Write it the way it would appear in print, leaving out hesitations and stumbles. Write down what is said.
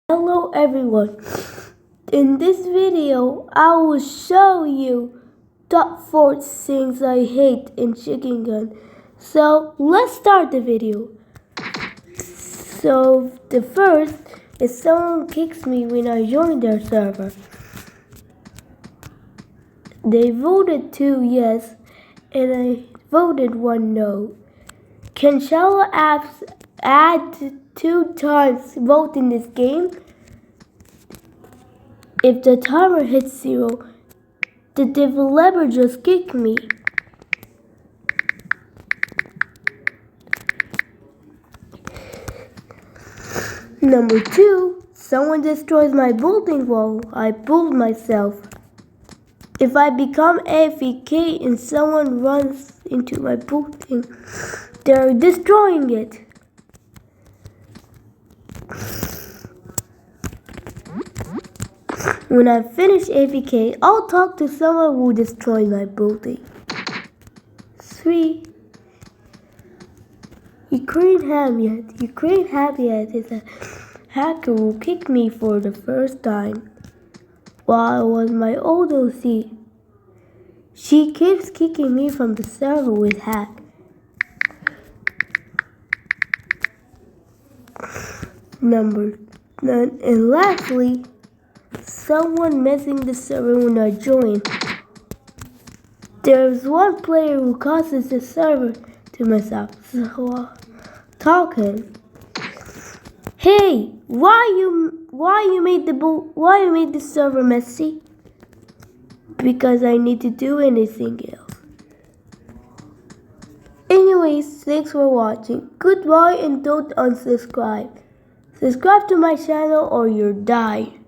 Hello everyone. In this video, I will show you top 4 things I hate in Chicken Gun. So let's start the video. So the first is someone kicks me when I join their server. They voted 2 yes and I voted 1 no. Can Shallow apps add 2 times vote in this game? If the timer hits 0, the developer just kicked me. Number 2, someone destroys my building wall I built myself. If I become AFK and someone runs into my building, they're destroying it. When I finish AFK, I'll talk to someone who destroyed my building. 3. Ukraine Hamlet is a hacker who kicked me for the first time while I was my old OC. She keeps kicking me from the server with hack. And lastly, someone messing the server when I join. There's one player who causes the server to mess up, so I'll talk him. Hey, why you made the server messy? Because I need to do anything else. Anyways, thanks for watching. Goodbye and don't unsubscribe. Subscribe to my channel or you'll die.